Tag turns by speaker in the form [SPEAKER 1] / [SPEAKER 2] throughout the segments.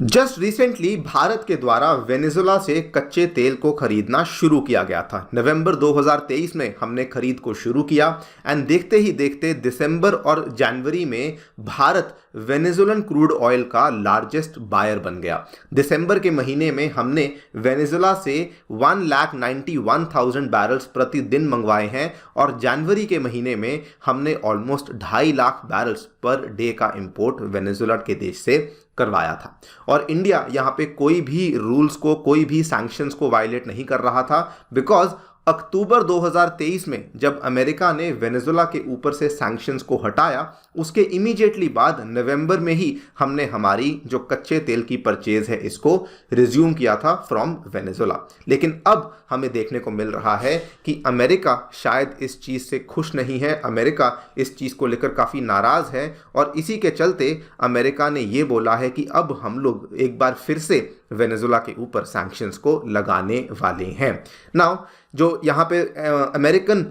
[SPEAKER 1] Just recently Bharat के द्वारा Venezuela से कच्चे तेल को खरीदना शुरू किया गया था। नवंबर 2023 में हमने खरीद को शुरू किया एंड देखते ही देखते दिसंबर और जनवरी में भारत वेनेजुलन क्रूड ऑयल का लार्जेस्ट बायर बन गया। दिसंबर के महीने में हमने वेनेजुला से 1,91,000 बैरल्स प्रतिदिन मंगवाए हैं और जनवरी के महीने में हमने almost 2.5 lakh barrels per day का इंपोर्ट वेनेजुला के देश से करवाया था। और इंडिया यहाँ पे कोई भी रूल्स को, कोई भी सैंक्शंस को वायलेट नहीं कर रहा था, बिकॉज अक्टूबर 2023 में जब अमेरिका ने वेनेजुला के ऊपर से सैंक्शंस को हटाया, उसके इमीडिएटली बाद नवंबर में ही हमने हमारी जो कच्चे तेल की परचेज है इसको रिज्यूम किया था फ्रॉम वेनेजुला। लेकिन अब हमें देखने को मिल रहा है कि अमेरिका शायद इस चीज़ से खुश नहीं है, अमेरिका इस चीज़ को लेकर काफ़ी नाराज़ है और इसी के चलते अमेरिका ने ये बोला है कि अब हम लोग एक बार फिर से वेनेजुला के ऊपर सैंक्शंस को लगाने वाले हैं। नाउ जो यहाँ पे अमेरिकन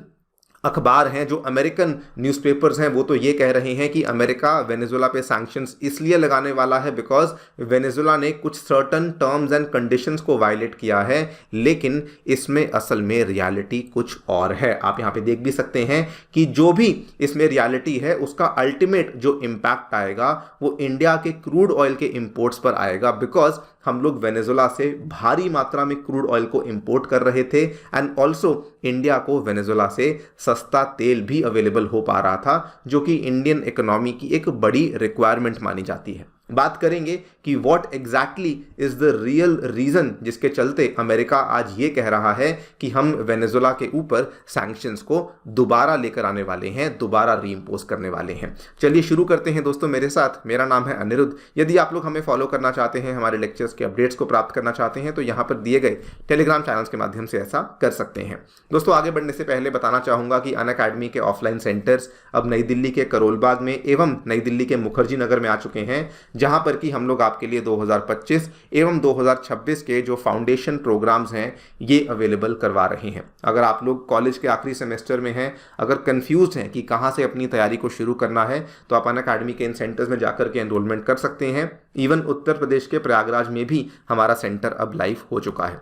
[SPEAKER 1] अखबार हैं, जो अमेरिकन न्यूज़पेपर्स हैं, वो तो ये कह रहे हैं कि अमेरिका वेनेजुला पे सैंक्शंस इसलिए लगाने वाला है बिकॉज वेनेजुला ने कुछ सर्टन टर्म्स एंड कंडीशंस को वायलेट किया है, लेकिन इसमें असल में रियलिटी कुछ और है। आप यहाँ पे देख भी सकते हैं कि जो भी इसमें रियलिटी है उसका अल्टीमेट जो इम्पैक्ट आएगा वो इंडिया के क्रूड ऑयल के इंपोर्ट्स पर आएगा, बिकॉज हम लोग वेनेजुला से भारी मात्रा में क्रूड ऑयल को इंपोर्ट कर रहे थे एंड ऑल्सो इंडिया को वेनेजुला से सस्ता तेल भी अवेलेबल हो पा रहा था, जो कि इंडियन इकोनॉमी की एक बड़ी रिक्वायरमेंट मानी जाती है। बात करेंगे कि what exactly is the real reason जिसके चलते अमेरिका आज ये कह रहा है कि हम वेनेजुला के ऊपर सैंक्शंस को दोबारा लेकर आने वाले हैं, दोबारा रीइंपोज करने वाले हैं। चलिए शुरू करते हैं दोस्तों मेरे साथ। मेरा नाम है अनिरुद्ध। यदि आप लोग हमें फॉलो करना चाहते हैं, हमारे लेक्चर्स के अपडेट्स को प्राप्त करना चाहते हैं, तो यहाँ पर दिए गए टेलीग्राम चैनल्स के माध्यम से ऐसा कर सकते हैं। दोस्तों आगे बढ़ने से पहले बताना चाहूँगा कि अनअकैडमी के ऑफलाइन सेंटर्स अब नई दिल्ली के करोलबाग में एवं नई दिल्ली के मुखर्जी नगर में आ चुके हैं, जहां पर कि हम लोग आपके लिए 2025 एवं 2026 के जो फाउंडेशन प्रोग्राम्स हैं ये अवेलेबल करवा रहे हैं। अगर आप लोग कॉलेज के आखिरी सेमेस्टर में हैं, अगर कंफ्यूज हैं कि कहां से अपनी तैयारी को शुरू करना है, तो आप अनअकैडमी के इन सेंटर्स में जाकर के एनरोलमेंट कर सकते हैं। इवन उत्तर प्रदेश के प्रयागराज में भी हमारा सेंटर अब लाइव हो चुका है।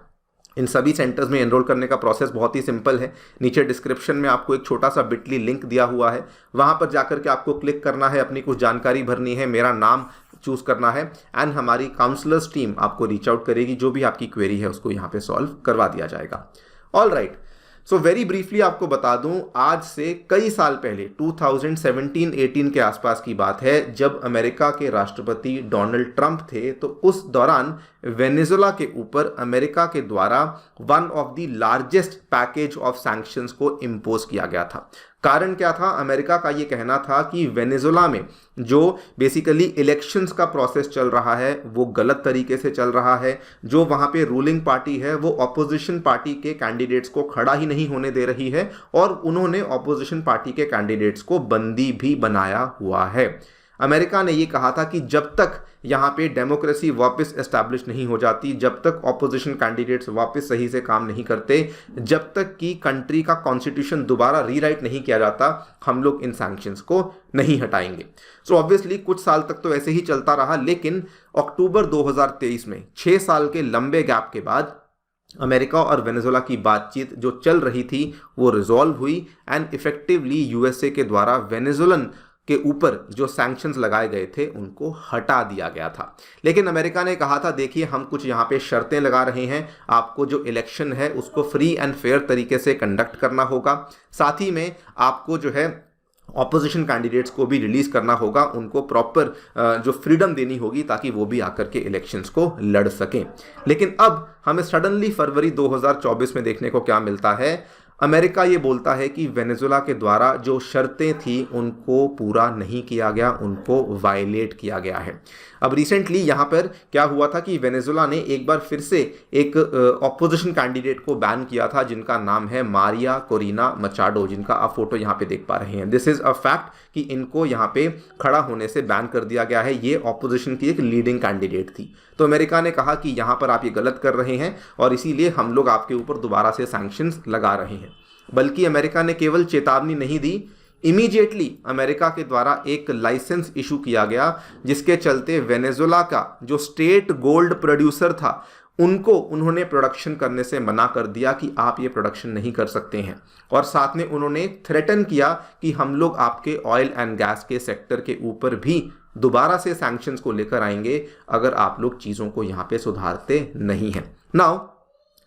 [SPEAKER 1] इन सभी सेंटर्स में एनरोल करने का प्रोसेस बहुत ही सिंपल है। नीचे डिस्क्रिप्शन में आपको एक छोटा सा बिटली लिंक दिया हुआ है, वहां पर जाकर के आपको क्लिक करना है, अपनी कुछ जानकारी भरनी है, मेरा नाम चूज करना है एंड हमारी काउंसलर्स टीम आपको रीच आउट करेगी। जो भी आपकी क्वेरी है उसको यहाँ पे सॉल्व करवा दिया जाएगा। All right, so very briefly आपको बता दूं, आज से कई साल पहले 2017-18 के आसपास की बात है, जब अमेरिका के राष्ट्रपति डोनाल्ड ट्रंप थे, तो उस दौरान वेनेजुला के ऊपर अमेरिका के द्वारा one of the largest package of sanctions को इम्पोज किया गया था। कारण क्या था? अमेरिका का ये कहना था कि वेनेजुला में जो बेसिकली इलेक्शंस का प्रोसेस चल रहा है वो गलत तरीके से चल रहा है। जो वहाँ पे रूलिंग पार्टी है वो ऑपोजिशन पार्टी के कैंडिडेट्स को खड़ा ही नहीं होने दे रही है और उन्होंने ऑपोजिशन पार्टी के कैंडिडेट्स को बंदी भी बनाया हुआ है। अमेरिका ने ये कहा था कि जब तक यहाँ पे डेमोक्रेसी वापस एस्टैब्लिश नहीं हो जाती, जब तक ऑपोजिशन कैंडिडेट्स वापस सही से काम नहीं करते, जब तक कि कंट्री का कॉन्स्टिट्यूशन दोबारा रीराइट नहीं किया जाता, हम लोग इन सैंक्शंस को नहीं हटाएंगे। सो ऑब्वियसली कुछ साल तक तो ऐसे ही चलता रहा, लेकिन अक्टूबर 2023 में 6 साल के लंबे गैप के बाद अमेरिका और वेनेजुला की बातचीत जो चल रही थी वो रिजॉल्व हुई एंड इफेक्टिवली यूएसए के द्वारा वेनेजुलन के ऊपर जो सैंक्शंस लगाए गए थे उनको हटा दिया गया था। लेकिन अमेरिका ने कहा था, देखिए हम कुछ यहाँ पे शर्तें लगा रहे हैं, आपको जो इलेक्शन है उसको फ्री एंड फेयर तरीके से कंडक्ट करना होगा, साथ ही में आपको जो है ऑपोजिशन कैंडिडेट्स को भी रिलीज करना होगा, उनको प्रॉपर जो फ्रीडम देनी होगी ताकि वो भी आकर के इलेक्शंस को लड़ सकें। लेकिन अब हमें सडनली फरवरी 2024 में देखने को क्या मिलता है? अमेरिका ये बोलता है कि वेनेजुला के द्वारा जो शर्तें थी उनको पूरा नहीं किया गया, उनको वायलेट किया गया है। अब रिसेंटली यहाँ पर क्या हुआ था कि वेनेजुला ने एक बार फिर से एक ऑपोजिशन कैंडिडेट को बैन किया था, जिनका नाम है मारिया कोरिना मचाडो, जिनका आप फोटो यहाँ पे देख पा रहे हैं। दिस इज अ फैक्ट कि इनको यहाँ पे खड़ा होने से बैन कर दिया गया है। ये ऑपोजिशन की एक लीडिंग कैंडिडेट थी। तो अमेरिका ने कहा कि यहाँ पर आप ये गलत कर रहे हैं और इसीलिए हम लोग आपके ऊपर दोबारा से सैंक्शंस लगा रहे हैं। बल्कि अमेरिका ने केवल चेतावनी नहीं दी, इमीडिएटली अमेरिका के द्वारा एक लाइसेंस इशू किया गया, जिसके चलते वेनेजुएला का जो स्टेट गोल्ड प्रोड्यूसर था उनको उन्होंने प्रोडक्शन करने से मना कर दिया कि आप ये प्रोडक्शन नहीं कर सकते हैं। और साथ में उन्होंने थ्रेटन किया कि हम लोग आपके ऑयल एंड गैस के सेक्टर के ऊपर भी दोबारा से सैंक्शंस को लेकर आएंगे अगर आप लोग चीज़ों को यहाँ पे सुधारते नहीं हैं। नाउ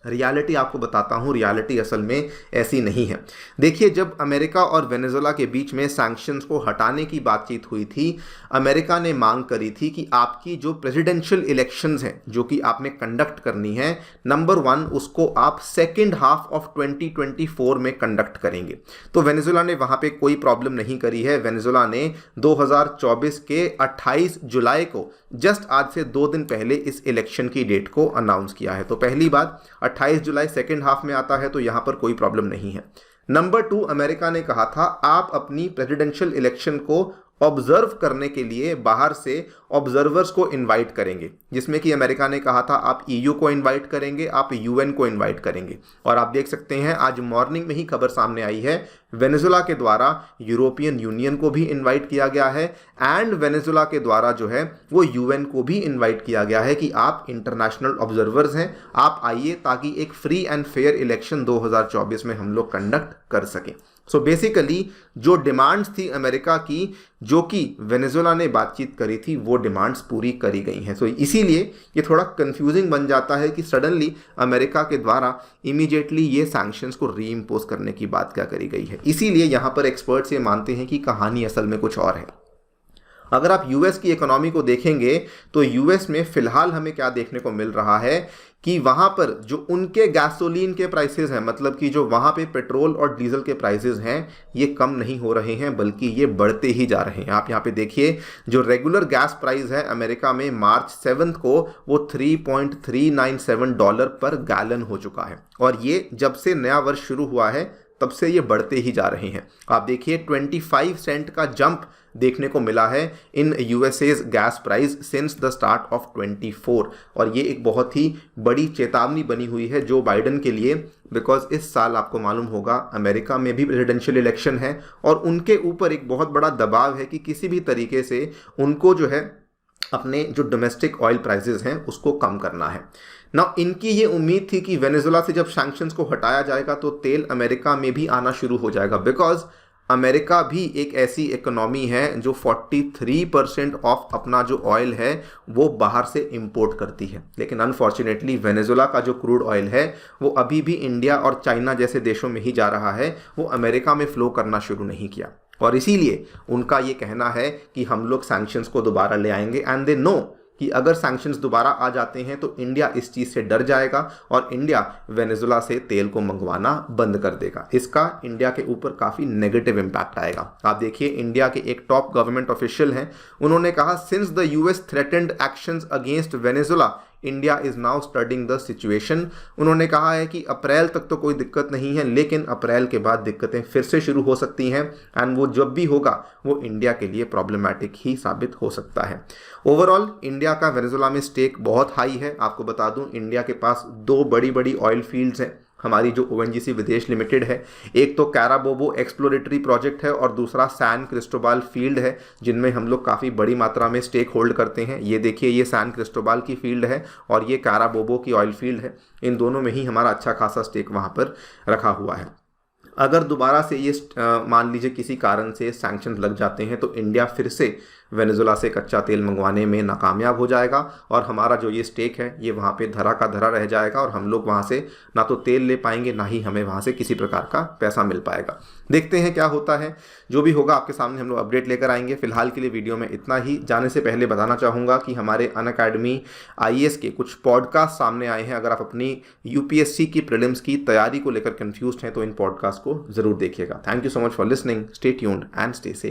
[SPEAKER 1] रियलिटी आपको बताता हूँ, रियलिटी असल में ऐसी नहीं है। देखिए, जब अमेरिका और वेनेजुएला के बीच में सैंक्शंस को हटाने की बातचीत हुई थी, अमेरिका ने मांग करी थी कि आपकी जो प्रेसिडेंशियल इलेक्शंस हैं जो कि आपने कंडक्ट करनी है, नंबर 1 उसको आप सेकेंड हाफ ऑफ 2024 में कंडक्ट करेंगे। तो वेनेजुएला ने वहाँ पे कोई प्रॉब्लम नहीं करी है। वेनेजुएला ने 2024 के 28 जुलाई को जस्ट आज से 2 दिन पहले इस इलेक्शन की डेट को अनाउंस किया है। तो पहली बात, 28 जुलाई सेकेंड हाफ में आता है तो यहां पर कोई प्रॉब्लम नहीं है। नंबर 2, अमेरिका ने कहा था आप अपनी प्रेसिडेंशियल इलेक्शन को ऑब्जर्व करने के लिए बाहर से ऑब्जर्वर्स को इनवाइट करेंगे, जिसमें कि अमेरिका ने कहा था आप ईयू को इनवाइट करेंगे, आप यूएन को इनवाइट करेंगे। और आप देख सकते हैं आज मॉर्निंग में ही खबर सामने आई है, वेनेजुएला के द्वारा यूरोपियन यूनियन को भी इनवाइट किया गया है एंड वेनेजुएला के द्वारा जो है वो यूएन को भी इनवाइट किया गया है कि आप इंटरनेशनल ऑब्जर्वर्स हैं, आप आइए ताकि एक फ्री एंड फेयर इलेक्शन 2024 में हम लोग कंडक्ट कर सकें। सो बेसिकली जो डिमांड्स थी अमेरिका की, जो कि वेनेजुएला ने बातचीत करी थी, वो डिमांड्स पूरी करी गई हैं। सो इसीलिए ये थोड़ा कंफ्यूजिंग बन जाता है कि सडनली अमेरिका के द्वारा इमीडिएटली ये सैंक्शंस को रीइम्पोज करने की बात क्या करी गई है। इसीलिए यहाँ पर एक्सपर्ट्स ये मानते हैं कि कहानी असल में कुछ और है। अगर आप यूएस की इकोनॉमी को देखेंगे तो यूएस में फिलहाल हमें क्या देखने को मिल रहा है कि वहाँ पर जो उनके गैसोलीन के प्राइसेस हैं, मतलब कि जो वहाँ पे पेट्रोल और डीजल के प्राइसेस हैं, ये कम नहीं हो रहे हैं बल्कि ये बढ़ते ही जा रहे हैं। आप यहाँ पे देखिए जो रेगुलर गैस प्राइस है अमेरिका में मार्च 7 को वो $3.397 पर गैलन हो चुका है और ये जब से नया वर्ष शुरू हुआ है तब से ये बढ़ते ही जा रहे हैं। आप देखिए 25 सेंट का जंप देखने को मिला है in USA's gas price since the start of 24 और ये एक बहुत ही बड़ी चेतावनी बनी हुई है जो बाइडन के लिए, बिकॉज इस साल आपको मालूम होगा अमेरिका में भी प्रेसिडेंशियल इलेक्शन है और उनके ऊपर एक बहुत बड़ा दबाव है कि किसी भी तरीके से उनको जो है अपने जो डोमेस्टिक ऑयल प्राइसेस हैं उसको कम करना है ना। इनकी ये उम्मीद थी कि वेनेजुएला से जब सैंक्शंस को हटाया जाएगा तो तेल अमेरिका में भी आना शुरू हो जाएगा, बिकॉज अमेरिका भी एक ऐसी इकोनॉमी है जो 43% ऑफ अपना जो ऑयल है वो बाहर से इंपोर्ट करती है। लेकिन अनफॉर्चुनेटली वेनेजुएला का जो क्रूड ऑयल है वो अभी भी इंडिया और चाइना जैसे देशों में ही जा रहा है, वो अमेरिका में फ्लो करना शुरू नहीं किया और इसीलिए उनका ये कहना है कि हम लोग सैंक्शंस को दोबारा ले आएंगे एंड दे नो कि अगर सैंक्शंस दोबारा आ जाते हैं तो इंडिया इस चीज़ से डर जाएगा और इंडिया वेनेजुएला से तेल को मंगवाना बंद कर देगा। इसका इंडिया के ऊपर काफ़ी नेगेटिव इम्पैक्ट आएगा। आप देखिए इंडिया के एक टॉप गवर्नमेंट ऑफिशियल हैं, उन्होंने कहा since the US threatened actions against Venezuela India is now studying the situation. उन्होंने कहा है कि अप्रैल तक तो कोई दिक्कत नहीं है लेकिन अप्रैल के बाद दिक्कतें फिर से शुरू हो सकती हैं एंड वो जब भी होगा वो इंडिया के लिए प्रॉब्लमैटिक ही साबित हो सकता है। ओवरऑल इंडिया का वेनेजुएला में स्टेक बहुत हाई है। आपको बता दूं इंडिया के पास 2 बड़ी बड़ी ऑयल फील्ड्स हैं। हमारी जो ओएनजीसी विदेश लिमिटेड है, एक तो कैराबोबो एक्सप्लोरेटरी प्रोजेक्ट है और दूसरा सैन क्रिस्टोबाल फील्ड है, जिनमें हम लोग काफ़ी बड़ी मात्रा में स्टेक होल्ड करते हैं। ये देखिए ये सैन क्रिस्टोबाल की फील्ड है और ये कैराबोबो की ऑयल फील्ड है। इन दोनों में ही हमारा अच्छा खासा स्टेक वहाँ पर रखा हुआ है। अगर दोबारा से ये मान लीजिए किसी कारण से सैंक्शन लग जाते हैं तो इंडिया फिर से वेनेजुएला से कच्चा तेल मंगवाने में नाकामयाब हो जाएगा और हमारा जो ये स्टेक है ये वहाँ पे धरा का धरा रह जाएगा और हम लोग वहाँ से ना तो तेल ले पाएंगे ना ही हमें वहाँ से किसी प्रकार का पैसा मिल पाएगा। देखते हैं क्या होता है, जो भी होगा आपके सामने हम लोग अपडेट लेकर आएंगे। फिलहाल के लिए वीडियो में इतना ही। जाने से पहले बताना चाहूँगा कि हमारे अनअकैडमी IAS के कुछ पॉडकास्ट सामने आए हैं। अगर आप अपनी UPSC की प्रीलिम्स की तैयारी को लेकर कंफ्यूज्ड हैं तो इन पॉडकास्ट को ज़रूर देखिएगा। Thank you so much for listening. Stay tuned and stay safe.